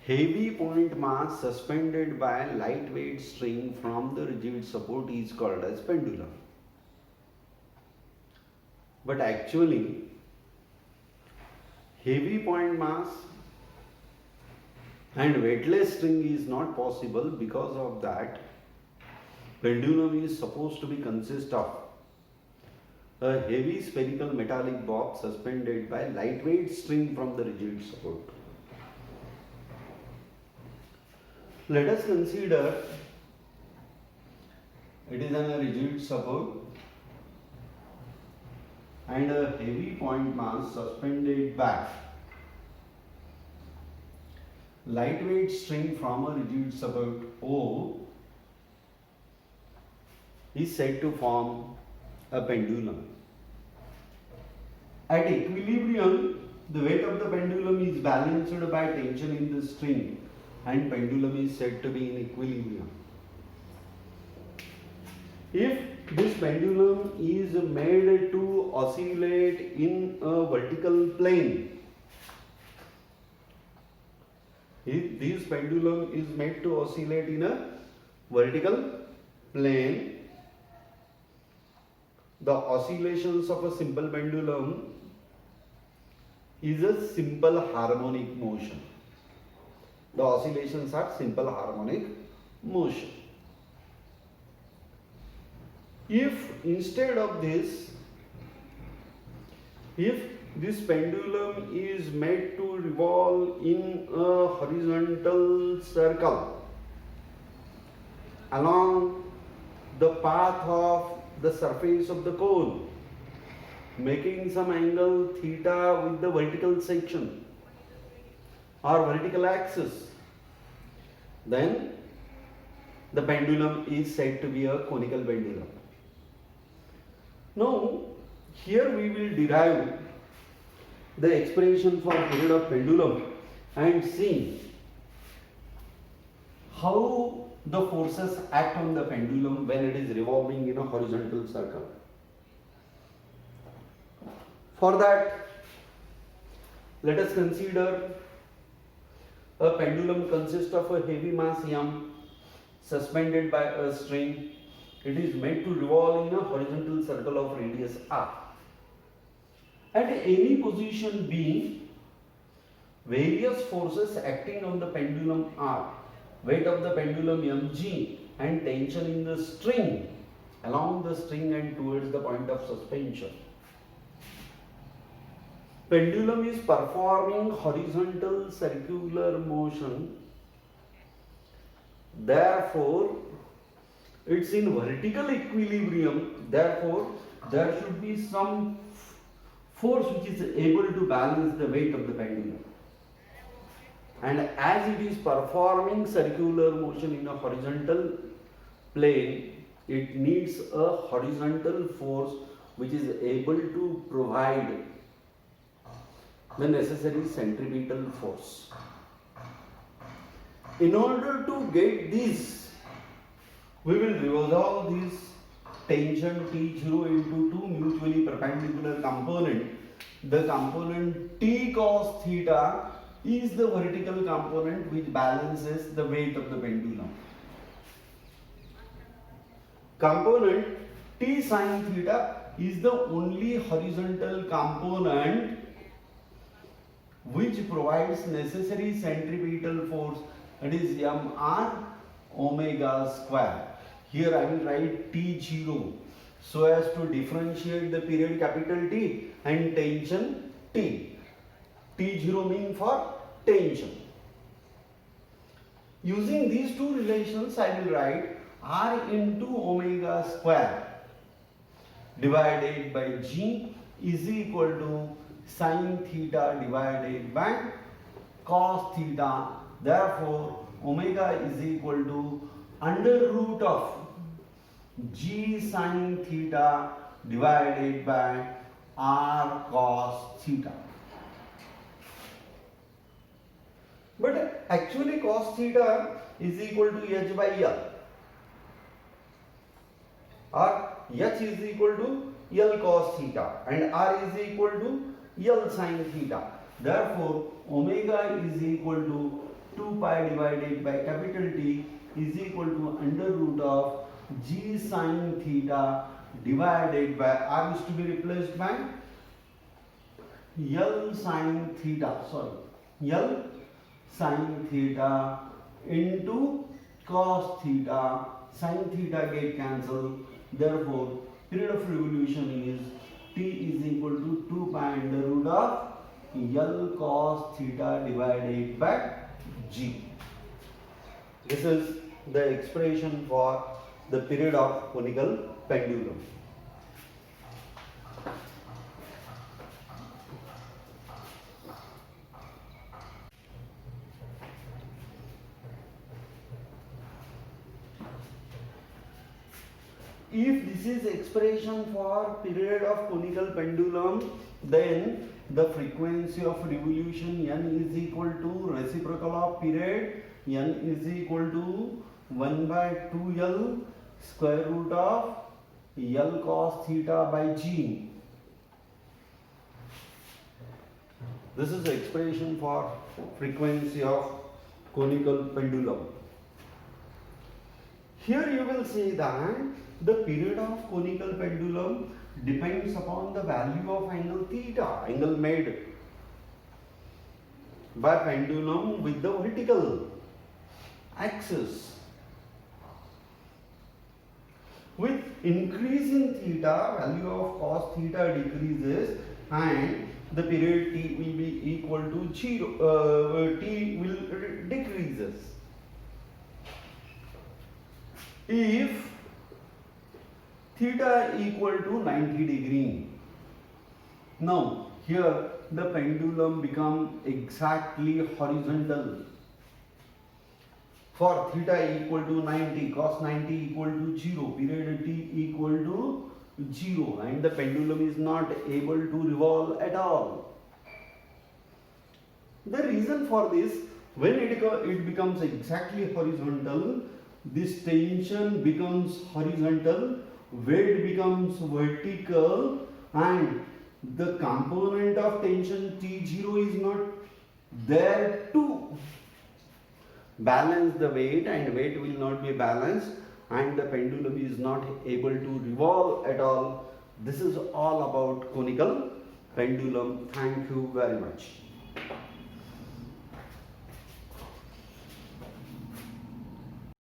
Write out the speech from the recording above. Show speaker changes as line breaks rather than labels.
Heavy point mass suspended by a lightweight string from the rigid support is called as pendulum. But actually, heavy point mass and weightless string is not possible. Because of that, pendulum is supposed to be consist of a heavy spherical metallic box suspended by lightweight string from the rigid support. Let us consider it is on a rigid support and a heavy point mass suspended by lightweight string from a rigid support O is said to form a pendulum. At equilibrium, the weight of the pendulum is balanced by tension in the string and pendulum is said to be in equilibrium. If this pendulum is made to oscillate in a vertical plane, if this pendulum is made to oscillate in a vertical plane, the oscillations of a simple pendulum is a simple harmonic motion. The oscillations are simple harmonic motion. If instead of this, if this pendulum is made to revolve in a horizontal circle along the path of the surface of the cone, making some angle theta with the vertical section or vertical axis, then the pendulum is said to be a conical pendulum. Now, here we will derive the expression for period of pendulum and see how the forces act on the pendulum when it is revolving in a horizontal circle. For that, let us consider a pendulum consists of a heavy mass M suspended by a string. It is made to revolve in a horizontal circle of radius r. At any position B, various forces acting on the pendulum are weight of the pendulum mg and tension in the string along the string and towards the point of suspension. Pendulum is performing horizontal circular motion, therefore it's in vertical equilibrium, therefore there should be some force which is able to balance the weight of the pendulum. And as it is performing circular motion in a horizontal plane, it needs a horizontal force which is able to provide the necessary centripetal force. In order to get this, we will resolve this tension T0 into two mutually perpendicular components. The component T cos theta is the vertical component which balances the weight of the pendulum. Component T sin theta is the only horizontal component which provides necessary centripetal force, that is mr omega square. Here I will write T0 so as to differentiate the period capital T and tension T. T0 mean for tension. Using these two relations, I will write R into omega square divided by G is equal to sin theta divided by cos theta. Therefore, omega is equal to under root of G sin theta divided by R cos theta. But actually cos theta is equal to H by L, or H is equal to L cos theta and R is equal to L sin theta. Therefore, omega is equal to 2 pi divided by capital T is equal to under root of g sin theta divided by r is to be replaced by L sin theta, L sin theta into cos theta, sin theta get cancelled, therefore period of revolution is T is equal to 2 pi under root of L cos theta divided by G. This is the expression for the period of conical pendulum. If this is expression for period of conical pendulum, then the frequency of revolution n is equal to reciprocal of period n is equal to 1 by 2l square root of L cos theta by G. This is the expression for frequency of conical pendulum. Here you will see that the period of conical pendulum depends upon the value of angle theta, angle made by pendulum with the vertical axis. With increase in theta, value of cos theta decreases and the period T will be equal to 0, T will decreases. If theta equal to 90 degree, now here the pendulum become exactly horizontal. For theta equal to 90, cos 90 equal to 0, period T equal to 0 and the pendulum is not able to revolve at all. The reason for this, when it becomes exactly horizontal, this tension becomes horizontal, weight becomes vertical and the component of tension T0 is not there to balance the weight and weight will not be balanced and the pendulum is not able to revolve at all. This is all about conical pendulum. Thank you very much.